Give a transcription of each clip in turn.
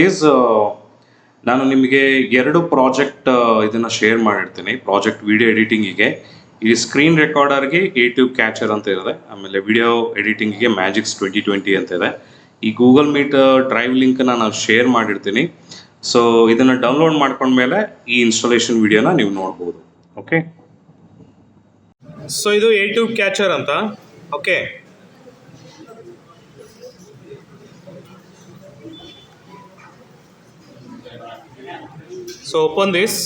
Is ನಾನು ನಿಮಗೆ ಎರಡು ಪ್ರಾಜೆಕ್ಟ್ ಇದನ್ನ ಶೇರ್ ಮಾಡಿರ್ತೀನಿ. ಪ್ರಾಜೆಕ್ಟ್ ವಿಡಿಯೋ ಎಡಿಟಿಂಗಿಗೆ ಈ ಸ್ಕ್ರೀನ್ ರೆಕಾರ್ಡರ್ಗೆ ಯೂಟ್ಯೂಬ್ ಕ್ಯಾಚರ್ ಅಂತ ಇದೆ, ಆಮೇಲೆ ವಿಡಿಯೋ ಎಡಿಟಿಂಗಿಗೆ ಮ್ಯಾಜಿಕ್ಸ್ 2020 ಅಂತ ಇದೆ. ಈ ಗೂಗಲ್ ಮೀಟ್ ಡ್ರೈವ್ ಲಿಂಕ್ ನಾನು ಶೇರ್ ಮಾಡಿರ್ತೀನಿ. ಸೊ ಇದನ್ನು ಡೌನ್ಲೋಡ್ ಮಾಡ್ಕೊಂಡ್ಮೇಲೆ ಈ ಇನ್ಸ್ಟಾಲೇಷನ್ ವಿಡಿಯೋನ ನೀವು ನೋಡ್ಬೋದು. ಓಕೆ, ಸೊ ಇದು ಯೂಟ್ಯೂಬ್ ಕ್ಯಾಚರ್ ಅಂತ. Okay, so open this,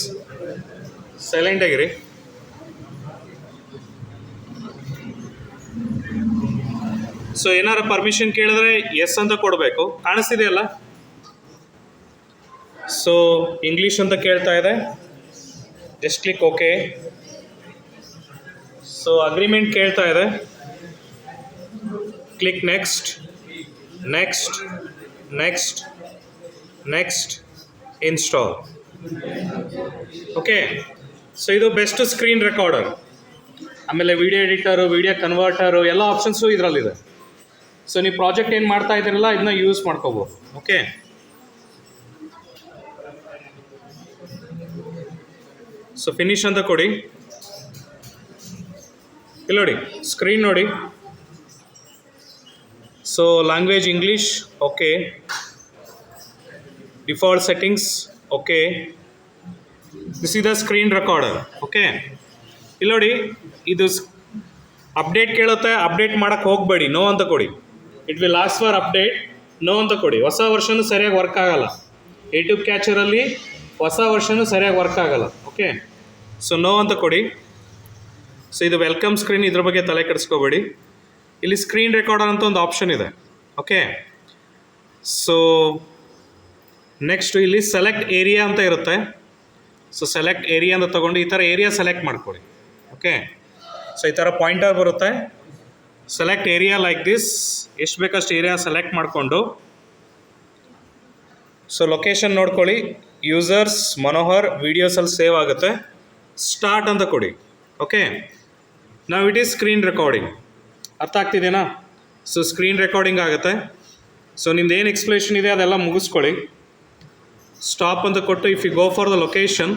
silent ಆಗಿರಿ. ಸೊ ಏನಾರ ಪರ್ಮಿಷನ್ ಕೇಳಿದ್ರೆ ಎಸ್ ಅಂತ ಕೊಡಬೇಕು. ಕಾಣಿಸ್ತಿದೆಯಲ್ಲ? ಸೊ ಇಂಗ್ಲೀಷ್ ಅಂತ ಕೇಳ್ತಾ ಇದೆ, just click okay. So agreement ಕೇಳ್ತಾ ಇದೆ, click next, next, next, next, install. Okay, so ಇದು ಬೆಸ್ಟ್ ಸ್ಕ್ರೀನ್ ರೆಕಾರ್ಡರ್, ಆಮೇಲೆ ವಿಡಿಯೋ ಎಡಿಟರು, ವಿಡಿಯೋ ಕನ್ವರ್ಟರು ಎಲ್ಲ ಆಪ್ಷನ್ಸು ಇದರಲ್ಲಿದೆ. ಸೊ ನೀವು ಪ್ರಾಜೆಕ್ಟ್ ಏನು ಮಾಡ್ತಾ ಇದ್ದೀರಲ್ಲ ಇದನ್ನ ಯೂಸ್ ಮಾಡ್ಕೋಬೋದು. ಓಕೆ, ಸೊ ಫಿನಿಶ್ ಅಂತ ಕೊಡಿ. ಇಲ್ಲಿ ನೋಡಿ, ಸ್ಕ್ರೀನ್ ನೋಡಿ. So language English, okay. Default settings, okay. This is the screen recorder. Okay, ಇಲ್ಲಿ ನೋಡಿ, ಇದು ಅಪ್ಡೇಟ್ ಕೇಳುತ್ತೆ, ಅಪ್ಡೇಟ್ ಮಾಡೋಕ್ಕೆ ಹೋಗಬೇಡಿ, ನೋ ಅಂತ ಕೊಡಿ. It will ask for update, no ಅಂತ ಕೊಡಿ. ಹೊಸ ವರ್ಷನು ಸರಿಯಾಗಿ ವರ್ಕ್ ಆಗಲ್ಲ, ಯೂಟ್ಯೂಬ್ ಕ್ಯಾಚರಲ್ಲಿ ಹೊಸ ವರ್ಷನು ಸರಿಯಾಗಿ ವರ್ಕ್ ಆಗಲ್ಲ. ಓಕೆ, ಸೊ ನೋ ಅಂತ ಕೊಡಿ. ಸೊ ಇದು ವೆಲ್ಕಮ್ ಸ್ಕ್ರೀನ್, ಇದ್ರ ಬಗ್ಗೆ ತಲೆ ಕೆಡಿಸ್ಕೋಬೇಡಿ. ಇಲ್ಲಿ ಸ್ಕ್ರೀನ್ ರೆಕಾರ್ಡರ್ ಅಂತ ಒಂದು ಆಪ್ಷನ್ ಇದೆ. ಓಕೆ, ಸೊ ನೆಕ್ಸ್ಟ್ ಇಲ್ಲಿ ಸೆಲೆಕ್ಟ್ ಏರಿಯಾ ಅಂತ ಇರುತ್ತೆ. ಸೊ ಸೆಲೆಕ್ಟ್ ಏರಿಯಾ ಅಂತ ತೊಗೊಂಡು ಈ ಥರ ಏರಿಯಾ ಸೆಲೆಕ್ಟ್ ಮಾಡ್ಕೊಳ್ಳಿ. ಓಕೆ, ಸೊ ಈ ಥರ ಪಾಯಿಂಟರ್ ಬರುತ್ತೆ. ಸೆಲೆಕ್ಟ್ ಏರಿಯಾ ಲೈಕ್ ದಿಸ್, ಎಷ್ಟು ಬೇಕಷ್ಟು ಏರಿಯಾ ಸೆಲೆಕ್ಟ್ ಮಾಡಿಕೊಂಡು ಸೊ ಲೊಕೇಶನ್ ನೋಡ್ಕೊಳ್ಳಿ. ಯೂಸರ್ಸ್ ಮನೋಹರ್ ವೀಡಿಯೋಸಲ್ಲಿ ಸೇವ್ ಆಗುತ್ತೆ. ಸ್ಟಾರ್ಟ್ ಅಂತ ಕೊಡಿ. ಓಕೆ, ನಾವು ಇಟ್ ಈಸ್ ಸ್ಕ್ರೀನ್ ರೆಕಾರ್ಡಿಂಗ್. ಅರ್ಥ ಆಗ್ತಿದೆಯಾ? ಸೊ ಸ್ಕ್ರೀನ್ ರೆಕಾರ್ಡಿಂಗ್ ಆಗುತ್ತೆ. ಸೊ ನಿಮ್ದು ಏನು ಎಕ್ಸ್ಪ್ಲೇಷನ್ ಇದೆ ಅದೆಲ್ಲ ಮುಗಿಸ್ಕೊಳ್ಳಿ. ಸ್ಟಾಪ್ ಅಂತ ಕೊಟ್ಟು if you go for the location,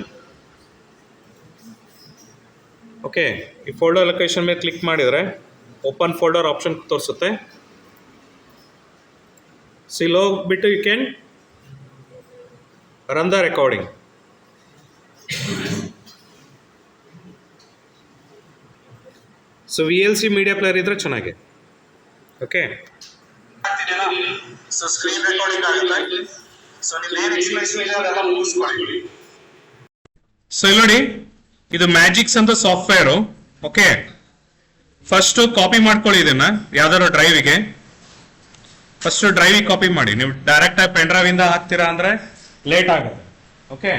okay, ಈ ಫೋಲ್ಡರ್ ಲೊಕೇಶನ್ ಮೇಲೆ ಕ್ಲಿಕ್ ಮಾಡಿದರೆ ಓಪನ್ ಫೋಲ್ಡರ್ ಆಪ್ಷನ್ ತೋರಿಸುತ್ತೆ. ಸೊ ಇಲ್ಲಿ ಹೋಗ್ಬಿಟ್ಟು you can run the recording. So VLC media player ಇದ್ರೆ ಚೆನ್ನಾಗಿ. ಓಕೆ, ಸೊ ಸ್ಕ್ರೀನ್ ರೆಕಾರ್ಡಿಂಗ್ ಆಗುತ್ತೆ. ಸೊ ನೀವು ಏನು ಎಕ್ಸ್ಪ್ಲೇಷನ್ ಇದೆ ಅದೆಲ್ಲ ಮುಗಿಸ್ಕೊಳ್ಳಿ. ಸೊ ಇಲ್ಲಿ ನೋಡಿ, ಇದು ಮ್ಯಾಜಿಕ್ಸ್ ಅಂತ ಸಾಫ್ಟ್ವೇರು. ಓಕೆ, ಫಸ್ಟು ಕಾಪಿ ಮಾಡ್ಕೊಳ್ಳಿ ಇದನ್ನ ಯಾವ್ದಾದ್ರು ಡ್ರೈವಿಗೆ. ಫಸ್ಟು ಡ್ರೈವಿಗೆ ಕಾಪಿ ಮಾಡಿ. ನೀವು ಡೈರೆಕ್ಟಾಗಿ ಪೆನ್ ಡ್ರೈವಿಂದ ಹಾಕ್ತೀರಾ ಅಂದರೆ ಲೇಟ್ ಆಗುತ್ತೆ. ಓಕೆ,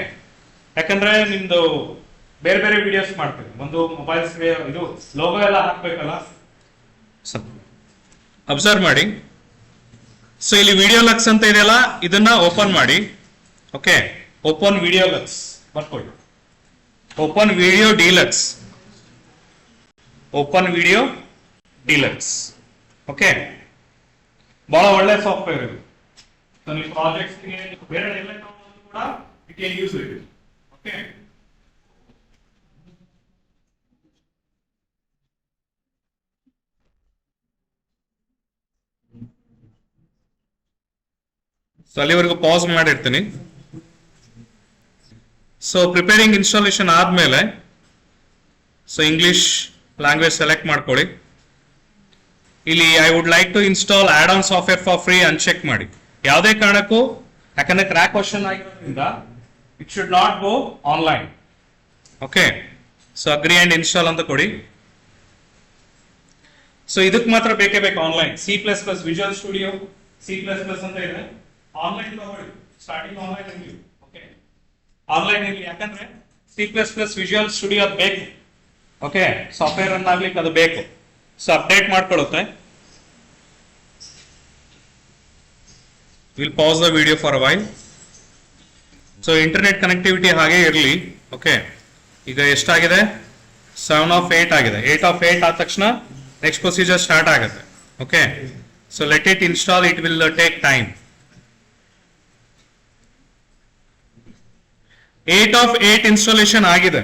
ಯಾಕಂದರೆ ನಿಮ್ಮದು ಬೇರೆ ಬೇರೆ ವಿಡಿಯೋಸ್ ಮಾಡ್ತೀವಿ, ಒಂದು ಮೊಬೈಲ್ಸ್ಗೆ ಇದು ಲೋಗೋ ಎಲ್ಲ ಹಾಕಬೇಕಲ್ಲ. ಅಬ್ಸರ್ವ್ ಮಾಡಿ. ಸೊ ಇಲ್ಲಿ ವಿಡಿಯೋ ಲಕ್ಸ್ ಅಂತ ಇದೆಯಲ್ಲ, ಇದನ್ನ ಓಪನ್ ಮಾಡಿ. ಓಕೆ, ಓಪನ್ ವಿಡಿಯೋ ಲಕ್ಸ್ ಬರ್ಕೊಳ್ಳಿ. Open video deluxe, open video deluxe. Okay, ಬಹಳ ಒಳ್ಳೆ ಸಾಫ್ಟ್ವೇರ್ ಇದು. ಸೊ ನೀವು ಪ್ರಾಜೆಕ್ಟ್ಸ್ಗೆ ಬೇರೆ ಎಲ್ಲ ಕೂಡ you can use it. Okay, so ಅಲ್ಲಿವರೆಗೂ ಪಾಸ್ ಮಾಡಿರ್ತೀನಿ. ಸೊ ಪ್ರಿಪೇರಿಂಗ್ ಇನ್ಸ್ಟಾಲೇಷನ್ ಆದಮೇಲೆ ಸೊ ಇಂಗ್ಲಿಷ್ ಲ್ಯಾಂಗ್ವೇಜ್ ಸೆಲೆಕ್ಟ್ ಮಾಡ್ಕೊಳ್ಳಿ. ಇಲ್ಲಿ I would like to install add on software for free uncheck ಮಾಡಿ. ಯಾವುದೇ ಕಾರಣಕ್ಕೂ, ಯಾಕಂದ್ರೆ ಕ್ರ್ಯಾಕ್ ಕ್ವಶನ್ ಆಗಿರೋದ್ರಿಂದ it should not go online. Okay, so agree and install ಅಂತ ಕೊಡಿ. ಸೊ ಇದಕ್ಕೆ ಮಾತ್ರ ಬೇಕೇ ಬೇಕು online. C++, visual studio, C++ ಅಂತ ಇದೆ. ಆನ್ಲೈನ್ ತಗೊಳ್ಳಿ, ಸ್ಟಾರ್ಟಿಂಗ್ ಆನ್ಲೈನ್ ಇರಲಿ. ಓಕೆ, ಆನ್ಲೈನ್ ಇರಲಿ, ಯಾಕಂದ್ರೆ C++, ವಿಜುವಲ್ ಸ್ಟುಡಿಯೋ ಅದು ಬೇಕು. ಓಕೆ, ಸಾಫ್ಟ್ವೇರ್ ರನ್ ಆಗ್ಲಿಕ್ಕೆ ಅದು ಬೇಕು. ಸೊ ಅಪ್ಡೇಟ್ ಮಾಡ್ಕೊಳ್ಳುತ್ತೆ. Will pass the video for a while. So internet connectivity ಹಾಗೆ ಇರಲಿ. ಓಕೆ, ಈಗ ಎಷ್ಟಾಗಿದೆ? 7/8 ಆಗಿದೆ. 8/8 ಆದ ತಕ್ಷಣ ನೆಕ್ಸ್ಟ್ ಪ್ರೊಸೀಜರ್ ಸ್ಟಾರ್ಟ್ ಆಗುತ್ತೆ. Okay, So let it install, it will take time. 8 installation ಆಗಿದೆ,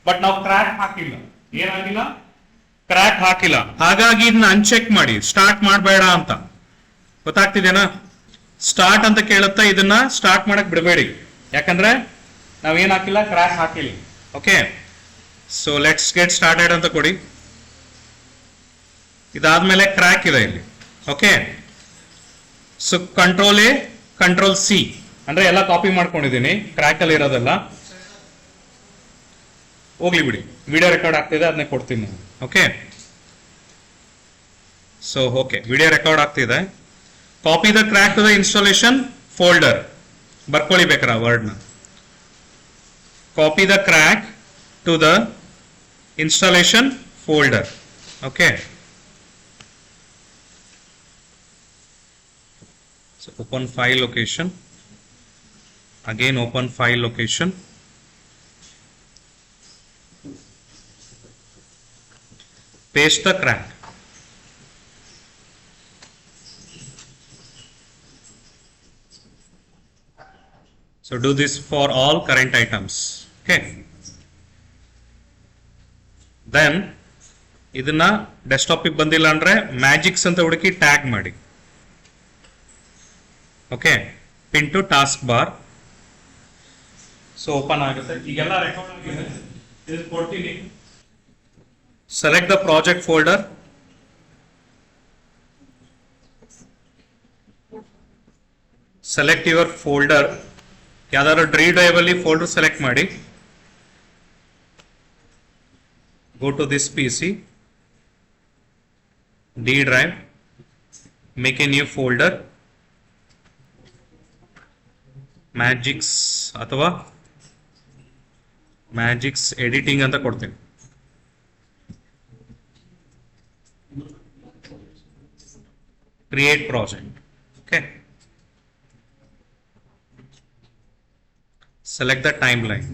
ಬಟ್ ನಾವು ಕ್ರ್ಯಾಕ್ ಹಾಕಿಲ್ಲ. ಏನಾಗಿಲ್ಲ? ಕ್ರ್ಯಾಕ್ ಹಾಕಿಲ್ಲ. ಹಾಗಾಗಿ ಇದನ್ನ ಅನ್ಚೆಕ್ ಮಾಡಿ, ಸ್ಟಾರ್ಟ್ ಮಾಡಬೇಡ ಅಂತ. ಗೊತ್ತಾಗ್ತಿದೇನಾ? ಸ್ಟಾರ್ಟ್ ಅಂತ ಕೇಳುತ್ತಾ, ಇದನ್ನ ಸ್ಟಾರ್ಟ್ ಮಾಡಕ್ ಬಿಡಬೇಡಿ, ಯಾಕಂದ್ರೆ ನಾವೇನ್ ಹಾಕಿಲ್ಲ, ಕ್ರ್ಯಾಕ್ ಹಾಕಿಲ್ಲ. Okay, so let's get started ಅಂತ ಕೊಡಿ. ಇದಾದ್ಮೇಲೆ ಕ್ರ್ಯಾಕ್ ಇದೆ ಇಲ್ಲಿ. Okay, so control A, control C ಅಂದ್ರೆ ಎಲ್ಲ ಕಾಪಿ ಮಾಡ್ಕೊಂಡಿದ್ದೀನಿ, ಕ್ರ್ಯಾಕ್ ಅಲ್ಲಿ ಇರೋದೆಲ್ಲ ಹೋಗ್ಲಿ ಬಿಡಿ. ವಿಡಿಯೋ ರೆಕಾರ್ಡ್ ಆಗ್ತಿದೆ, ಅದನ್ನೇ ಕೊಡ್ತೀನಿ ನಾನು. Okay, so okay, video record ಆಗ್ತಿದೆ. Copy the crack to the installation folder. ಬರ್ಕೊಳ್ಳಿ ಬೇಕಾರ ವರ್ಡ್ನ. Copy the crack to the installation folder. Okay, so open file location, again open file location, paste the crack. So do this for all current items. Okay, then ಇದನ್ನ desktop ಬಂದಿಲ್ಲ ಅಂದ್ರೆ Magix ಅಂತ ಹುಡುಕಿ tag ಮಾಡಿ. Okay, pin to taskbar. So open ಆಗುತ್ತೆ. ಈಗೆಲ್ಲ record ಆಗಿದೆ, ಇದು ಕೊಡ್ತೀನಿ. Select the project folder. Select your folder. ಯಾವ್ದಾದ್ರು ಡ್ರೈವ್ ಅಲ್ಲಿ ಫೋಲ್ಡರ್ ಸೆಲೆಕ್ಟ್ ಮಾಡಿ. Go to this PC, D drive, make a new folder, Magix ಅಥವಾ ಮ್ಯಾಜಿಕ್ಸ್ ಎಡಿಟಿಂಗ್ ಅಂತ ಕೊಡ್ತೀನಿ. Create project. Okay, select the timeline.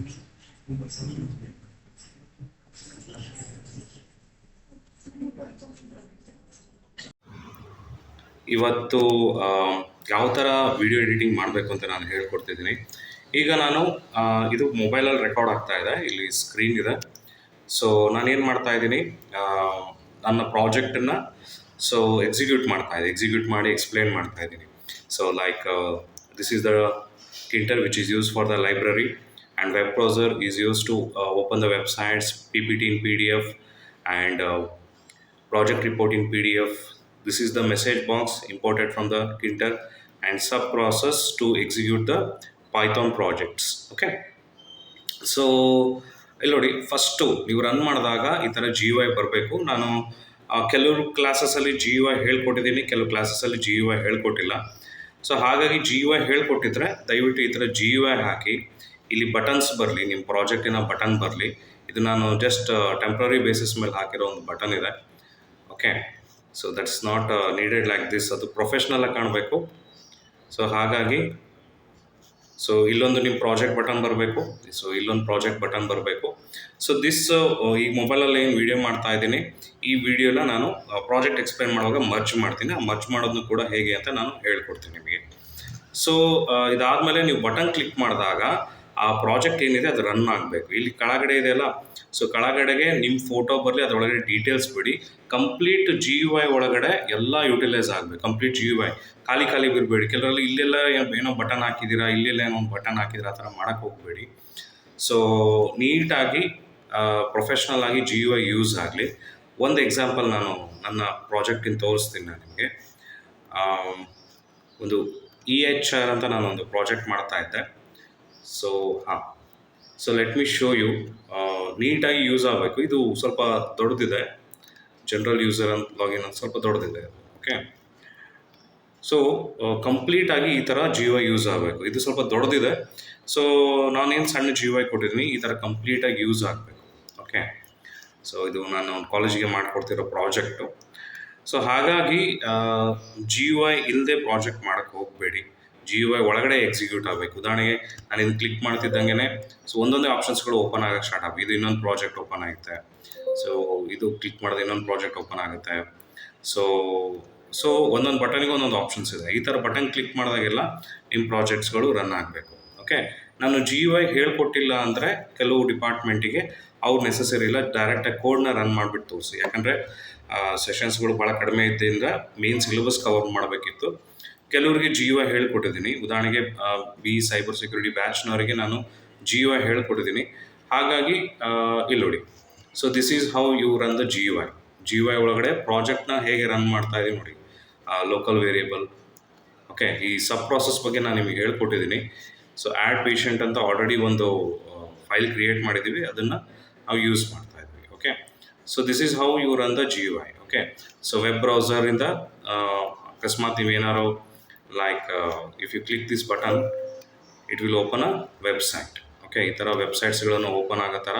ಇವತ್ತು ಯಾವ ಥರ ವಿಡಿಯೋ ಎಡಿಟಿಂಗ್ ಮಾಡಬೇಕು ಅಂತ ನಾನು ಹೇಳ್ಕೊಡ್ತಿದ್ದೀನಿ. ಈಗ ನಾನು ಇದು ಮೊಬೈಲಲ್ಲಿ ರೆಕಾರ್ಡ್ ಆಗ್ತಾ ಇದೆ, ಇಲ್ಲಿ ಸ್ಕ್ರೀನ್ ಇದೆ. ಸೊ ನಾನೇನು ಮಾಡ್ತಾ ಇದ್ದೀನಿ, ನನ್ನ ಪ್ರಾಜೆಕ್ಟನ್ನು ಸೊ ಎಕ್ಸಿಕ್ಯೂಟ್ ಮಾಡಿ ಎಕ್ಸ್ಪ್ಲೇನ್ ಮಾಡ್ತಾ ಇದ್ದೀನಿ. So like this is the Kinter which is used for the library, and web browser is used to open the websites, PPT in PDF, and project report in PDF. This is the message box imported from the Kinter, and sub process to execute the Python projects. Okay, so ಇಲ್ಲಿ ನೋಡಿ, first ನೀವು run ಮಾಡಿದಾಗ ಈ ಥರ GUI ಬರಬೇಕು. ನಾನು ಕೆಲವು ಕ್ಲಾಸಸ್ಸಲ್ಲಿ GUI ಹೇಳ್ಕೊಟ್ಟಿದ್ದೀನಿ, ಕೆಲವು ಕ್ಲಾಸಸ್ಸಲ್ಲಿ GUI ಹೇಳ್ಕೊಟ್ಟಿಲ್ಲ. ಸೊ ಹಾಗಾಗಿ GUI ಹೇಳ್ಕೊಟ್ಟಿದ್ರೆ ದಯವಿಟ್ಟು ಈ ಥರ GUI ಹಾಕಿ, ಇಲ್ಲಿ ಬಟನ್ಸ್ ಬರಲಿ, ನಿಮ್ಮ ಪ್ರಾಜೆಕ್ಟಿನ ಬಟನ್ ಬರಲಿ. ಇದು ನಾನು ಜಸ್ಟ್ ಟೆಂಪ್ರರಿ ಬೇಸಿಸ್ ಮೇಲೆ ಹಾಕಿರೋ ಒಂದು ಬಟನ್ ಇದೆ. Okay, so that's not needed like this, ಅದು ಪ್ರೊಫೆಷ್ನಲಾಗಿ ಕಾಣಬೇಕು. ಸೊ ಹಾಗಾಗಿ ಸೊ ಇಲ್ಲೊಂದು ನಿಮ್ಮ ಪ್ರಾಜೆಕ್ಟ್ ಬಟನ್ ಬರಬೇಕು, ಸೊ ಇಲ್ಲೊಂದು ಪ್ರಾಜೆಕ್ಟ್ ಬಟನ್ ಬರಬೇಕು. ಸೊ ದಿಸ್ ಈ ಮೊಬೈಲಲ್ಲಿ ಏನು ವೀಡಿಯೋ ಮಾಡ್ತಾ ಇದ್ದೀನಿ, ಈ ವಿಡಿಯೋನ ನಾನು ಪ್ರಾಜೆಕ್ಟ್ ಎಕ್ಸ್ಪ್ಲೇನ್ ಮಾಡುವಾಗ ಮರ್ಜ್ ಮಾಡ್ತೀನಿ. ಆ ಮರ್ಜ್ ಮಾಡೋದನ್ನು ಕೂಡ ಹೇಗೆ ಅಂತ ನಾನು ಹೇಳ್ಕೊಡ್ತೀನಿ ನಿಮಗೆ. ಸೊ ಇದಾದಮೇಲೆ ನೀವು ಬಟನ್ ಕ್ಲಿಕ್ ಮಾಡಿದಾಗ ಆ ಪ್ರಾಜೆಕ್ಟ್ ಏನಿದೆ ಅದು ರನ್ ಆಗಬೇಕು. ಇಲ್ಲಿ ಕೆಳಗಡೆ ಇದೆಯಲ್ಲ, ಸೊ ಕೆಳಗಡೆಗೆ ನಿಮ್ಮ ಫೋಟೋ ಬರಲಿ, ಅದರೊಳಗಡೆ ಡೀಟೇಲ್ಸ್ ಬಿಡಿ. ಕಂಪ್ಲೀಟ್ GUI ಒಳಗಡೆ ಎಲ್ಲ ಯುಟಿಲೈಸ್ ಆಗಬೇಕು. ಕಂಪ್ಲೀಟ್ GUI ಖಾಲಿ ಬಿಡಬೇಡಿ. ಕೆಲವರಲ್ಲಿ ಇಲ್ಲೆಲ್ಲ ಏನೋ ಬಟನ್ ಹಾಕಿದ್ದೀರಾ, ಇಲ್ಲೆಲ್ಲ ಏನೋ ಒಂದು ಬಟನ್ ಹಾಕಿದ್ದೀರಾ, ಆ ಥರ ಮಾಡೋಕ್ಕೆ ಹೋಗಬೇಡಿ. ಸೊ ನೀಟಾಗಿ ಪ್ರೊಫೆಷ್ನಲ್ ಆಗಿ GUI ಯೂಸ್ ಆಗಲಿ. ಒಂದು ಎಕ್ಸಾಂಪಲ್ ನಾನು ನನ್ನ ಪ್ರಾಜೆಕ್ಟಿನ ತೋರಿಸ್ತೀನಿ ನಾನು ನಿಮಗೆ. ಒಂದು EHR ಅಂತ ನಾನೊಂದು ಪ್ರಾಜೆಕ್ಟ್ ಮಾಡ್ತಾ ಇದ್ದೆ. So so let me show you. ನೀಟಾಗಿ ಯೂಸ್ ಆಗಬೇಕು. ಇದು ಸ್ವಲ್ಪ ದೊಡ್ಡದಿದೆ, ಜನರಲ್ ಯೂಸರ್ ಅಂತ ಲಾಗಿನ್ ಅಂತ ಸ್ವಲ್ಪ ದೊಡ್ಡದಿದೆ. ಓಕೆ, ಸೊ ಕಂಪ್ಲೀಟಾಗಿ ಈ ಥರ GUI ಯೂಸ್ ಆಗಬೇಕು. ಇದು ಸ್ವಲ್ಪ ದೊಡ್ಡದಿದೆ. ಸೊ ನಾನೇನು ಸಣ್ಣ GUI ಕೊಟ್ಟಿದ್ದೀನಿ, ಈ ಥರ ಕಂಪ್ಲೀಟಾಗಿ ಯೂಸ್ ಆಗಬೇಕು. ಓಕೆ, ಸೊ ಇದು ನಾನು ಕಾಲೇಜಿಗೆ ಮಾಡಿಕೊಡ್ತಿರೋ ಪ್ರಾಜೆಕ್ಟು. ಸೊ ಹಾಗಾಗಿ GUI ಇಲ್ಲದೆ ಪ್ರಾಜೆಕ್ಟ್ ಮಾಡೋಕ್ಕೆ ಹೋಗಬೇಡಿ. GUI ಒಳಗಡೆ ಎಕ್ಸಿಕ್ಯೂಟ್ ಆಗಬೇಕು. ಉದಾಹರಣೆಗೆ ನಾನು ಇದನ್ನು ಕ್ಲಿಕ್ ಮಾಡ್ತಿದ್ದಂಗೆ ಸೊ ಒಂದೊಂದೇ ಆಪ್ಷನ್ಸ್ಗಳು ಓಪನ್ ಆಗೋಕ್ಕೆ ಸ್ಟಾರ್ಟ್ ಆಗುತ್ತೆ. ಇದು ಇನ್ನೊಂದು ಪ್ರಾಜೆಕ್ಟ್ ಓಪನ್ ಆಗುತ್ತೆ. ಸೊ ಇದು ಕ್ಲಿಕ್ ಮಾಡಿದ್ರೆ ಇನ್ನೊಂದು ಪ್ರಾಜೆಕ್ಟ್ ಓಪನ್ ಆಗುತ್ತೆ. ಸೊ ಒಂದೊಂದು ಬಟನ್ಗೆ ಒಂದೊಂದು ಆಪ್ಷನ್ಸ್ ಇದೆ. ಈ ಥರ ಬಟನ್ ಕ್ಲಿಕ್ ಮಾಡಿದಾಗೆಲ್ಲ ನಿಮ್ಮ ಪ್ರಾಜೆಕ್ಟ್ಸ್ಗಳು ರನ್ ಆಗಬೇಕು. Okay, okay. ನಾನು GUI ಹೇಳ್ಕೊಟ್ಟಿಲ್ಲ ಅಂದರೆ ಕೆಲವು ಡಿಪಾರ್ಟ್ಮೆಂಟಿಗೆ ಅವ್ರು ನೆಸಸರಿ ಇಲ್ಲ, ಡೈರೆಕ್ಟಾಗಿ ಕೋಡ್ನ ರನ್ ಮಾಡಿಬಿಟ್ಟು ತೋರಿಸಿ. ಯಾಕಂದರೆ ಸೆಷನ್ಸ್ಗಳು ಭಾಳ ಕಡಿಮೆ ಇದ್ದರಿಂದ ಮೇನ್ ಸಿಲೆಬಸ್ ಕವರ್ ಮಾಡಬೇಕಿತ್ತು. ಕೆಲವರಿಗೆ GUI ಹೇಳ್ಕೊಟ್ಟಿದ್ದೀನಿ. ಉದಾಹರಣೆಗೆ ಬಿ ಸೈಬರ್ ಸೆಕ್ಯೂರಿಟಿ ಬ್ಯಾಚ್ನವರಿಗೆ ನಾನು GUI ಹೇಳ್ಕೊಟ್ಟಿದ್ದೀನಿ. ಹಾಗಾಗಿ ಇಲ್ಲಿ ನೋಡಿ, so this is how you run the GUI ಒಳಗಡೆ ಪ್ರಾಜೆಕ್ಟ್ನ ಹೇಗೆ ರನ್ ಮಾಡ್ತಾ ಇದೀವಿ ನೋಡಿ. Local variable, okay. ಈ ಸಬ್ ಪ್ರಾಸೆಸ್ ಬಗ್ಗೆ ನಾನು ನಿಮಗೆ ಹೇಳ್ಕೊಟ್ಟಿದ್ದೀನಿ. ಸೊ ಆ್ಯಡ್ ಪೇಷಂಟ್ ಅಂತ ಆಲ್ರೆಡಿ ಒಂದು ಫೈಲ್ ಕ್ರಿಯೇಟ್ ಮಾಡಿದ್ದೀವಿ, ಅದನ್ನು ನಾವು ಯೂಸ್ ಮಾಡ್ತಾ ಇದ್ವಿ. Okay. So this is how you run the GUI. Okay. So web ಬ್ರೌಸರಿಂದ ಅಕಸ್ಮಾತ್ ನೀವೇನಾರು like if you click this button it will open a website. Okay. ಈ ಥರ ವೆಬ್ಸೈಟ್ಸ್ಗಳನ್ನು ಓಪನ್ ಆಗೋ ಥರ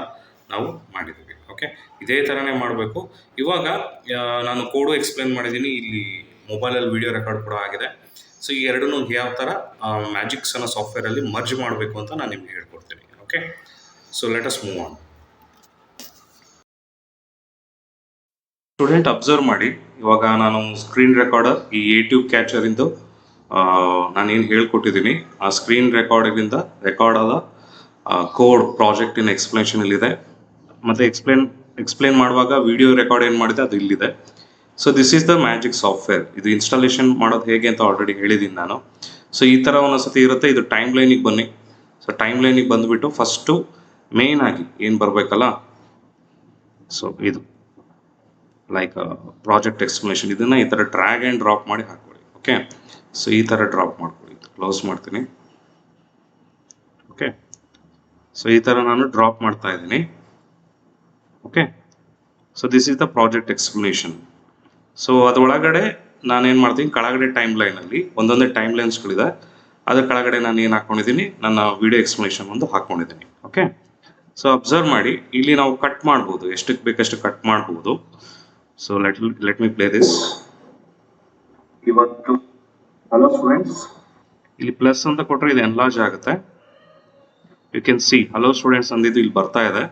ನಾವು ಮಾಡಿದ್ದೀವಿ. ಓಕೆ. ಇದೇ ಥರನೇ ಮಾಡಬೇಕು. ಇವಾಗ ನಾನು ಕೋಡು ಎಕ್ಸ್ಪ್ಲೇನ್ ಮಾಡಿದ್ದೀನಿ, ಇಲ್ಲಿ ಮೊಬೈಲಲ್ಲಿ ವಿಡಿಯೋ ರೆಕಾರ್ಡ್ ಕೂಡ ಆಗಿದೆ. ಸೊ ಈ ಎರಡನ್ನೂ ಯಾವ ಥರ ಮ್ಯಾಜಿಕ್ಸ್ ಅನ್ನೋ ಸಾಫ್ಟ್ವೇರಲ್ಲಿ ಮರ್ಜ್ ಮಾಡಬೇಕು ಅಂತ ನಾನು ನಿಮ್ಗೆ ಹೇಳ್ಕೊಡ್ತೀನಿ. Okay. So let us move on. Student observe ಮಾಡಿ, ಇವಾಗ ನಾನು ಸ್ಕ್ರೀನ್ ರೆಕಾರ್ಡರ್ ಈ ಯೂಟ್ಯೂಬ್ ಕ್ಯಾಚರಿಂದು ನಾನೇನು ಹೇಳ್ಕೊಟ್ಟಿದ್ದೀನಿ ಆ ಸ್ಕ್ರೀನ್ ರೆಕಾರ್ಡಿಂದ ರೆಕಾರ್ಡ್ ಆದ ಕೋಡ್ ಪ್ರಾಜೆಕ್ಟಿನ ಎಕ್ಸ್ಪ್ಲನೇಷನ್ ಇಲ್ಲಿದೆ. ಮತ್ತು ಎಕ್ಸ್ಪ್ಲೇನ್ ಮಾಡುವಾಗ ವಿಡಿಯೋ ರೆಕಾರ್ಡ್ ಏನು ಮಾಡಿದೆ ಅದು ಇಲ್ಲಿದೆ. So this is the magic software. ಇದು ಇನ್ಸ್ಟಾಲೇಷನ್ ಮಾಡೋದು ಹೇಗೆ ಅಂತ ಆಲ್ರೆಡಿ ಹೇಳಿದ್ದೀನಿ ನಾನು. ಸೊ ಈ ಥರ ಒಂದೊಂದ್ಸತಿ ಇರುತ್ತೆ. ಇದು ಟೈಮ್ ಲೈನಿಗೆ ಬನ್ನಿ. ಸೊ ಟೈಮ್ ಲೈನಿಗೆ ಬಂದುಬಿಟ್ಟು ಫಸ್ಟು ಮೇನ್ ಆಗಿ ಏನು ಬರಬೇಕಲ್ಲ, ಸೊ ಇದು ಲೈಕ್ ಪ್ರಾಜೆಕ್ಟ್ ಎಕ್ಸ್ಪ್ಲನೇಷನ್, ಇದನ್ನು ಈ ಥರ ಡ್ರ್ಯಾಗ್ ಆ್ಯಂಡ್ ಡ್ರಾಪ್ ಮಾಡಿ ಹಾಕ್ಕೊಳ್ಳಿ. ಓಕೆ. ಸೊ ಈ ಥರ ಡ್ರಾಪ್ ಮಾಡ್ಕೊಳ್ಳಿ. ಕ್ಲೋಸ್ ಮಾಡ್ತೀನಿ. ಓಕೆ. ಸೊ ಈ ಥರ ನಾನು ಡ್ರಾಪ್ ಮಾಡ್ತಾ ಇದ್ದೀನಿ. Okay. So this is the project explanation. So ಅದರೊಳಗಡೆ ನಾನೇನು ಮಾಡ್ತೀನಿ, ಕೆಳಗಡೆ ಟೈಮ್ ಲೈನಲ್ಲಿ ಒಂದೊಂದೇ ಟೈಮ್ ಲೈನ್ಸ್ಗಳಿದೆ. ಅದ್ರ ಕೆಳಗಡೆ ನಾನು ಏನು ಹಾಕ್ಕೊಂಡಿದ್ದೀನಿ, ನನ್ನ ವಿಡಿಯೋ ಎಕ್ಸ್ಪ್ಲನೇಷನ್ ಒಂದು ಹಾಕ್ಕೊಂಡಿದ್ದೀನಿ. ಓಕೆ. ಸೊ ಅಬ್ಸರ್ವ್ ಮಾಡಿ, ಇಲ್ಲಿ ನಾವು ಕಟ್ ಮಾಡ್ಬೋದು, ಎಷ್ಟಕ್ಕೆ ಬೇಕಷ್ಟು ಕಟ್ ಮಾಡ್ಬೋದು. So let me play this. ಇವತ್ತು ಹಲೋ ಸ್ಟೂಡೆಂಟ್ಸ್, ಇಲ್ಲಿ ಪ್ಲಸ್ ಅಂತ ಕೊಟ್ಟರೆ ಇದು ಎನ್ಲಾರ್ಜ್ ಆಗುತ್ತೆ. You can see hello students ಅಂದಿದ್ದು ಇಲ್ಲಿ ಬರ್ತಾ ಇದೆ.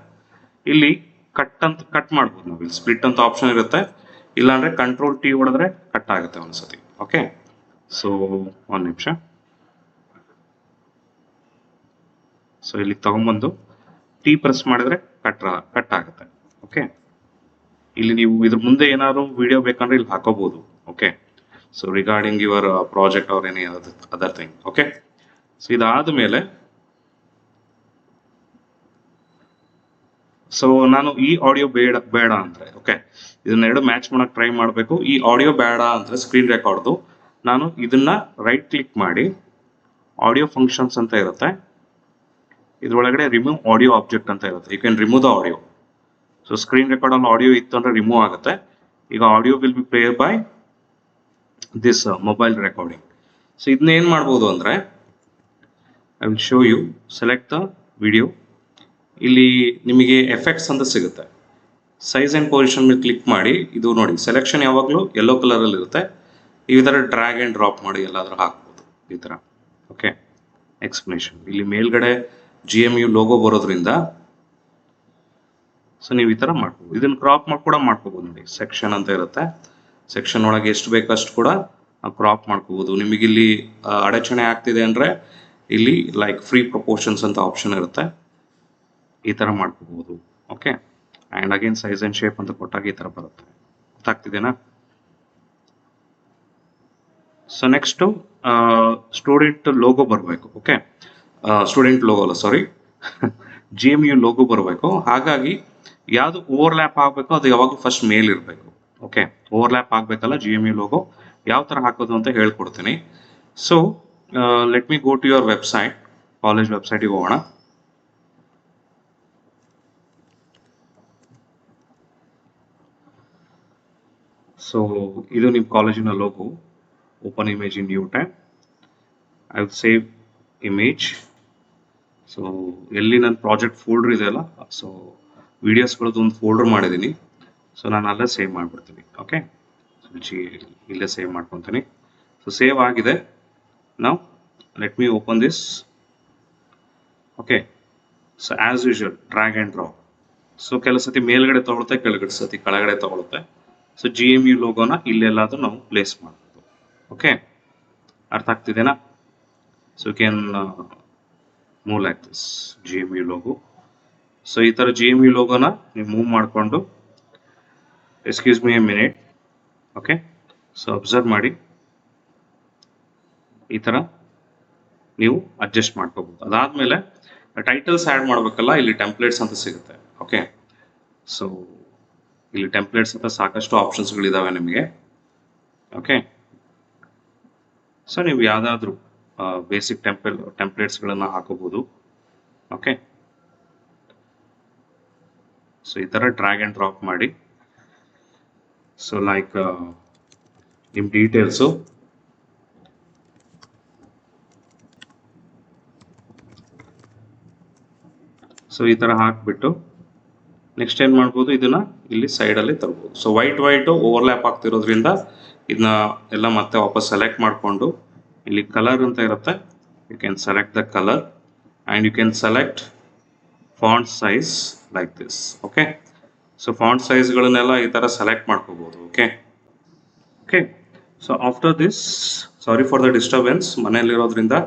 ಇಲ್ಲಿ ಕಟ್ ಮಾಡ್ಬೋದು ನಾವು. ಇಲ್ಲಿ ಸ್ಪ್ಲಿಟ್ ಅಂತ ಆಪ್ಷನ್ ಇರುತ್ತೆ, ಇಲ್ಲಾಂದರೆ ಕಂಟ್ರೋಲ್ T ಹೊಡೆದ್ರೆ ಕಟ್ ಆಗುತ್ತೆ ಒಂದ್ಸತಿ. ಓಕೆ. ಸೊ ಒಂದು ನಿಮಿಷ. ಸೊ ಇಲ್ಲಿ ತಗೊಂಬಂದು T ಪ್ರೆಸ್ ಮಾಡಿದ್ರೆ ಕಟ್ ಆಗುತ್ತೆ. ಓಕೆ. ಇಲ್ಲಿ ನೀವು ಇದ್ರ ಮುಂದೆ ಏನಾದ್ರು ವಿಡಿಯೋ ಬೇಕಂದ್ರೆ ಇಲ್ಲಿ ಹಾಕೋಬಹುದು. Okay. So regarding your project or any other thing. Okay. So ಇದಾದ ಮೇಲೆ ಸೊ ನಾನು ಈ ಆಡಿಯೋ ಬೇಡ ಅಂದರೆ, ಓಕೆ, ಇದನ್ನೆರಡು ಮ್ಯಾಚ್ ಮಾಡೋಕೆ ಟ್ರೈ ಮಾಡಬೇಕು. ಈ ಆಡಿಯೋ ಬೇಡ ಅಂದರೆ ಸ್ಕ್ರೀನ್ ರೆಕಾರ್ಡ್ದು ನಾನು ಇದನ್ನ ರೈಟ್ ಕ್ಲಿಕ್ ಮಾಡಿ ಆಡಿಯೋ ಫಂಕ್ಷನ್ಸ್ ಅಂತ ಇರುತ್ತೆ, ಇದರೊಳಗಡೆ ರಿಮೂವ್ ಆಡಿಯೋ ಆಬ್ಜೆಕ್ಟ್ ಅಂತ ಇರುತ್ತೆ. You can remove the audio. So screen ರೆಕಾರ್ಡಲ್ಲಿ ಆಡಿಯೋ ಇತ್ತು ಅಂದರೆ ರಿಮೂವ್ ಆಗುತ್ತೆ. ಈಗ audio will be play by this mobile recording. So ಇದನ್ನ ಏನು ಮಾಡ್ಬೋದು ಅಂದರೆ, I will show you. Select the video. ಇಲ್ಲಿ ನಿಮಗೆ ಎಫೆಕ್ಟ್ಸ್ ಅಂತ ಸಿಗುತ್ತೆ. ಸೈಜ್ ಆ್ಯಂಡ್ ಪೊಸಿಷನ್ ಮೇಲೆ ಕ್ಲಿಕ್ ಮಾಡಿ. ಇದು ನೋಡಿ, ಸೆಲೆಕ್ಷನ್ ಯಾವಾಗಲೂ ಯೆಲ್ಲೋ ಕಲರಲ್ಲಿ ಇರುತ್ತೆ. ಈ ಥರ ಡ್ರ್ಯಾಗ್ ಆ್ಯಂಡ್ ಡ್ರಾಪ್ ಮಾಡಿ ಎಲ್ಲಾದರೂ ಹಾಕ್ಬೋದು ಈ ಥರ. ಓಕೆ. ಎಕ್ಸ್ಪ್ಲನೇಷನ್ ಇಲ್ಲಿ ಮೇಲ್ಗಡೆ GMU ಲೋಗೋ ಬರೋದ್ರಿಂದ ಸೊ ನೀವು ಈ ಥರ ಮಾಡ್ಬೋದು. ಇದನ್ನು ಕ್ರಾಪ್ ಕೂಡ ಮಾಡ್ಕೋಬೋದು ನೋಡಿ. ಸೆಕ್ಷನ್ ಅಂತ ಇರುತ್ತೆ, ಸೆಕ್ಷನ್ ಒಳಗೆ ಎಷ್ಟು ಬೇಕಷ್ಟು ಕೂಡ ಕ್ರಾಪ್ ಮಾಡ್ಕೋಬೋದು. ನಿಮಗಿಲ್ಲಿ ಅಡಚಣೆ ಆಗ್ತಿದೆ ಅಂದರೆ ಇಲ್ಲಿ ಲೈಕ್ ಫ್ರೀ ಪ್ರಪೋರ್ಷನ್ಸ್ ಅಂತ ಆಪ್ಷನ್ ಇರುತ್ತೆ, ಈ ಥರ ಮಾಡ್ಕೋಬೋದು. Okay. And again size and shape ಅಂತ ಕೊಟ್ಟಾಗ ಈ ಥರ ಬರುತ್ತೆ. ಗೊತ್ತಾಗ್ತಿದೆನಾ? ಸೊ ನೆಕ್ಸ್ಟು ಸ್ಟೂಡೆಂಟ್ ಲೋಗೋ ಬರಬೇಕು. ಓಕೆ. ಸ್ಟೂಡೆಂಟ್ ಲೋಗೋ ಅಲ್ಲ, ಸಾರಿ, GMU ಲೋಗೋ ಬರಬೇಕು. ಹಾಗಾಗಿ ಯಾವುದು ಓವರ್ಲ್ಯಾಪ್ ಆಗಬೇಕು ಅದು ಯಾವಾಗಲೂ ಫಸ್ಟ್ ಮೇಲ್ ಇರಬೇಕು. ಓಕೆ. ಓವರ್ಲ್ಯಾಪ್ ಆಗಬೇಕಲ್ಲ GMU ಲೋಗೋ, ಯಾವ ಥರ ಹಾಕೋದು ಅಂತ ಹೇಳ್ಕೊಡ್ತೀನಿ. So let me go to your website. College ವೆಬ್ಸೈಟಿಗೆ ಹೋಗೋಣ. ಸೊ ಇದು ನಿಮ್ಮ ಕಾಲೇಜಿನ logo. Open image in new tab. I will save image. So ಎಲ್ಲಿ ನನ್ನ ಪ್ರಾಜೆಕ್ಟ್ ಫೋಲ್ಡರ್ ಇದೆಯಲ್ಲ, ಸೊ ವೀಡಿಯೋಸ್ಗಳದ್ದು ಒಂದು ಫೋಲ್ಡರ್ ಮಾಡಿದ್ದೀನಿ. ಸೊ ನಾನು ಅಲ್ಲೇ ಸೇವ್ ಮಾಡಿಬಿಡ್ತೀನಿ. ಓಕೆ. ಇಲ್ಲೇ ಸೇವ್ ಮಾಡ್ಕೊತೀನಿ. ಸೊ ಸೇವ್ ಆಗಿದೆ. ನಾವು let me open this. Okay. So as usual drag and drop. So ಕೆಲವು ಸತಿ ಮೇಲ್ಗಡೆ ತೊಗೊಳುತ್ತೆ, ಕೆಳಗಡೆ ಸತಿ ಕೆಳಗಡೆ ತೊಗೊಳುತ್ತೆ. ಸೊ GMU ಲೋಗೋನ ಇಲ್ಲೆಲ್ಲಾದರೂ ನಾವು ಪ್ಲೇಸ್ ಮಾಡ್ಬೋದು. ಓಕೆ. ಅರ್ಥ ಆಗ್ತಿದೆನಾ? So can move like this GMU logo. ಸೊ ಈ ಥರ GMU ಲೋಗೋನ ನೀವು ಮೂವ್ ಮಾಡಿಕೊಂಡು, excuse me a minute, okay. So observe ಮಾಡಿ, ಈ ಥರ ನೀವು ಅಡ್ಜಸ್ಟ್ ಮಾಡ್ಕೋಬಹುದು. ಅದಾದಮೇಲೆ ಟೈಟಲ್ಸ್ ಆ್ಯಡ್ ಮಾಡಬೇಕಲ್ಲ, ಇಲ್ಲಿ ಟೆಂಪ್ಲೇಟ್ಸ್ ಅಂತ ಸಿಗುತ್ತೆ. ಓಕೆ, ಸೊ ಇಲ್ಲಿ ಟೆಂಪ್ಲೇಟ್ಸ್ ಅಂತ ಸಾಕಷ್ಟು ಆಪ್ಷನ್ಸ್ಗಳಿದ್ದಾವೆ ನಿಮಗೆ. ಓಕೆ, ಸೊ ನೀವು ಯಾವುದಾದ್ರೂ ಬೇಸಿಕ್ ಟೆಂಪ್ಲೇಟ್ಸ್ಗಳನ್ನು ಹಾಕೋಬಹುದು. ಓಕೆ, ಸೊ ಈ ಥರ ಡ್ರ್ಯಾಗ್ ಆ್ಯಂಡ್ ಡ್ರಾಪ್ ಮಾಡಿ. ಸೊ ಲೈಕ್ ನಿಮ್ಮ ಡೀಟೇಲ್ಸು, ಸೊ ಈ ಥರ ಹಾಕಿಬಿಟ್ಟು ನೆಕ್ಸ್ಟ್ ಏನು ಮಾಡ್ಬೋದು, ಇದನ್ನು ಇಲ್ಲಿ ಸೈಡಲ್ಲಿ ತರ್ಬೋದು. ಸೊ ವೈಟು ಓವರ್ಲ್ಯಾಪ್ ಆಗ್ತಿರೋದ್ರಿಂದ ಇದನ್ನ ಎಲ್ಲ ಮತ್ತೆ ವಾಪಸ್ ಸೆಲೆಕ್ಟ್ ಮಾಡಿಕೊಂಡು ಇಲ್ಲಿ ಕಲರ್ ಅಂತ ಇರುತ್ತೆ, you can select the colour and you can select font size like this. Okay, so font ಸೈಜ್ಗಳನ್ನೆಲ್ಲ ಈ ಥರ ಸೆಲೆಕ್ಟ್ ಮಾಡ್ಕೋಬೋದು. Okay okay, so after this, sorry for the disturbance, ಮನೆಯಲ್ಲಿರೋದ್ರಿಂದ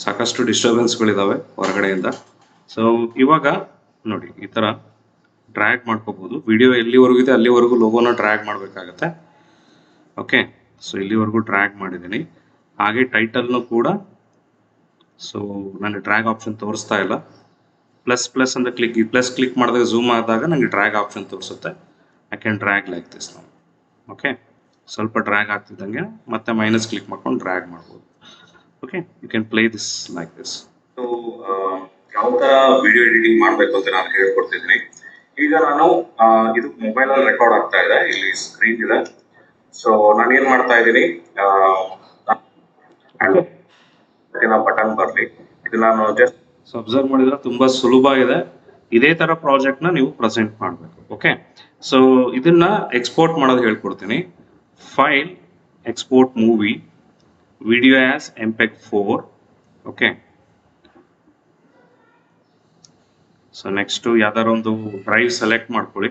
ಸಾಕಷ್ಟು ಡಿಸ್ಟರ್ಬೆನ್ಸ್ಗಳಿದ್ದಾವೆ ಹೊರಗಡೆಯಿಂದ. ಸೊ ಇವಾಗ ನೋಡಿ, ಈ ಥರ ಡ್ರ್ಯಾಗ್ ಮಾಡ್ಕೋಬೋದು. ವಿಡಿಯೋ ಎಲ್ಲಿವರೆಗೂ ಇದೆ ಅಲ್ಲಿವರೆಗೂ ಲೋಗೋನ ಡ್ರ್ಯಾಗ್ ಮಾಡಬೇಕಾಗತ್ತೆ. ಓಕೆ, ಸೊ ಇಲ್ಲಿವರೆಗೂ ಡ್ರ್ಯಾಗ್ ಮಾಡಿದ್ದೀನಿ. ಹಾಗೆ ಟೈಟಲ್ನು ಕೂಡ, ಸೊ ನನಗೆ ಡ್ರ್ಯಾಗ್ ಆಪ್ಷನ್ ತೋರಿಸ್ತಾ ಇಲ್ಲ. ಪ್ಲಸ್ ಅಂತ ಕ್ಲಿಕ್ ಮಾಡಿದಾಗ ಝೂಮ್ ಆದಾಗ ನನಗೆ ಡ್ರ್ಯಾಗ್ ಆಪ್ಷನ್ ತೋರಿಸುತ್ತೆ. I can drag like this ನಾವು. ಓಕೆ, ಸ್ವಲ್ಪ ಡ್ರ್ಯಾಗ್ ಆಗ್ತಿದ್ದಂಗೆ ಮತ್ತೆ ಮೈನಸ್ ಕ್ಲಿಕ್ ಮಾಡ್ಕೊಂಡು ಡ್ರ್ಯಾಗ್ ಮಾಡ್ಬೋದು. Okay, you can play this like this. So ಯಾವ ಥರ ವಿಡಿಯೋ ಎಡಿಟಿಂಗ್ ಮಾಡಬೇಕು ಅಂತ ನಾನು ಹೇಳ್ಕೊಡ್ತಿದ್ದೀನಿ. ಈಗ ನಾನು ಇದು ಮೊಬೈಲಲ್ಲಿ ರೆಕಾರ್ಡ್ ಆಗ್ತಾ ಇದೆ, ಇಲ್ಲಿ ಸ್ಕ್ರೀನ್ ಇದೆ. ಸೊ ನಾನು ಏನು ಮಾಡ್ತಾ ಇದ್ದೀನಿ, ಬಟನ್ ಬರಲಿ, ಇದು ನಾನು ಜಸ್ಟ್ ಅಬ್ಸರ್ವ್ ಮಾಡಿದ್ರೆ ತುಂಬ ಸುಲಭ ಇದೆ. ಇದೇ ಥರ ಪ್ರಾಜೆಕ್ಟ್ನ ನೀವು ಪ್ರೆಸೆಂಟ್ ಮಾಡಬೇಕು. ಓಕೆ, ಸೊ ಇದನ್ನ ಎಕ್ಸ್ಪೋರ್ಟ್ ಮಾಡೋದು ಹೇಳ್ಕೊಡ್ತೀನಿ. File, export movie, video as MPEG 4. Okay, so next ಯಾವ್ದಾರು ಒಂದು ಡ್ರೈವ್ ಸೆಲೆಕ್ಟ್ ಮಾಡ್ಕೊಳ್ಳಿ.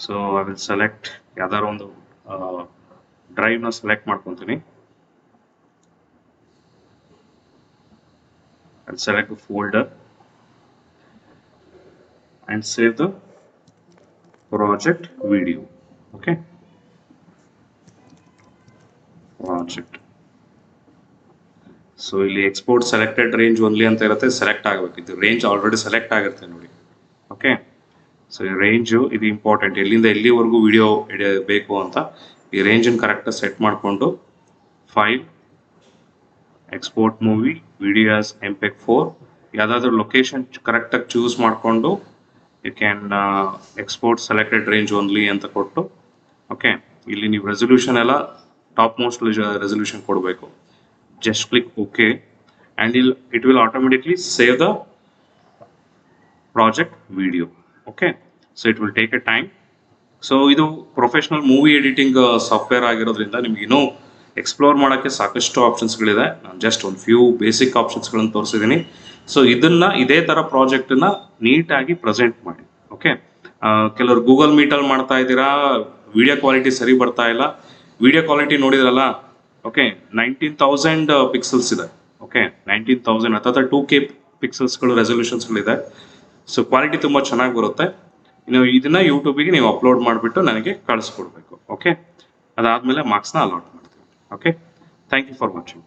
ಸೊ ಐ ವಿಲ್ ಸೆಲೆಕ್ಟ್ ಯಾವ್ದಾರು ಒಂದು ಡ್ರೈವ್ನ ಸೆಲೆಕ್ಟ್ ಮಾಡ್ಕೊತೀನಿ. I'll select the folder and save the project video. Okay, project. So ಇಲ್ಲಿ ಎಕ್ಸ್ಪೋರ್ಟ್ ಸೆಲೆಕ್ಟೆಡ್ ರೇಂಜ್ ಓನ್ಲಿ ಅಂತ ಇರುತ್ತೆ, select ಆಗಬೇಕು. ಇದು ರೇಂಜ್ ಆಲ್ರೆಡಿ ಸೆಲೆಕ್ಟ್ ಆಗಿರುತ್ತೆ ನೋಡಿ. ಓಕೆ, ಸೊ ಈ ರೇಂಜು ಇದು ಇಂಪಾರ್ಟೆಂಟ್, ಎಲ್ಲಿಂದ ಎಲ್ಲಿವರೆಗೂ ವಿಡಿಯೋ ಬೇಕು ಅಂತ ಈ ರೇಂಜನ್ನು ಕರೆಕ್ಟಾಗಿ ಸೆಟ್ ಮಾಡಿಕೊಂಡು file, export movie, video as MPEG 4, ಯಾವುದಾದ್ರೂ ಲೊಕೇಶನ್ ಕರೆಕ್ಟಾಗಿ ಚೂಸ್ ಮಾಡಿಕೊಂಡು you can export selected range only ಅಂತ ಕೊಟ್ಟು. ಓಕೆ, ಇಲ್ಲಿ ನೀವು ರೆಸೊಲ್ಯೂಷನ್ ಎಲ್ಲ ಟಾಪ್ ಮೋಸ್ಟ್ ರೆಸೊಲ್ಯೂಷನ್ ಕೊಡಬೇಕು. Just click okay and it will automatically save the project video. Okay, so it will take a time. So ಇದು professional movie editing software ಆಗಿರೋದ್ರಿಂದ ನಿಮ್ಗೆ ಇನ್ನೂ ಎಕ್ಸ್ಪ್ಲೋರ್ ಮಾಡೋಕ್ಕೆ ಸಾಕಷ್ಟು ಆಪ್ಷನ್ಸ್ಗಳಿದೆ. ನಾನು ಜಸ್ಟ್ ಒಂದು ಫ್ಯೂ ಬೇಸಿಕ್ ಆಪ್ಷನ್ಸ್ಗಳನ್ನು ತೋರಿಸಿದ್ದೀನಿ. ಸೊ ಇದೇ ಥರ ಪ್ರಾಜೆಕ್ಟನ್ನ ನೀಟಾಗಿ ಪ್ರೆಸೆಂಟ್ ಮಾಡಿ. ಓಕೆ, ಕೆಲವರು ಗೂಗಲ್ ಮೀಟಲ್ಲಿ ಮಾಡ್ತಾ ಇದ್ದೀರಾ, ವಿಡಿಯೋ ಕ್ವಾಲಿಟಿ ಸರಿ ಬರ್ತಾ ಇಲ್ಲ. ವಿಡಿಯೋ ಕ್ವಾಲಿಟಿ ನೋಡಿದ್ರಲ್ಲ, ಓಕೆ, 19,000 ಪಿಕ್ಸಲ್ಸ್ ಇದೆ. ಓಕೆ, 19,000 ಅಥವಾ 2K ಪಿಕ್ಸಲ್ಸ್ಗಳು ರೆಸೊಲ್ಯೂಷನ್ಸ್ಗಳಿದೆ. ಸೊ ಕ್ವಾಲಿಟಿ ತುಂಬ ಚೆನ್ನಾಗಿ ಬರುತ್ತೆ. ನೀವು ಇದನ್ನು ಯೂಟ್ಯೂಬಿಗೆ ನೀವು ಅಪ್ಲೋಡ್ ಮಾಡಿಬಿಟ್ಟು ನನಗೆ ಕಳಿಸ್ಕೊಡ್ಬೇಕು. ಓಕೆ, ಅದಾದಮೇಲೆ ಮಾರ್ಕ್ಸ್ನ ಅಲಾಟ್ ಮಾಡ್ತೀವಿ. Okay, thank you for watching.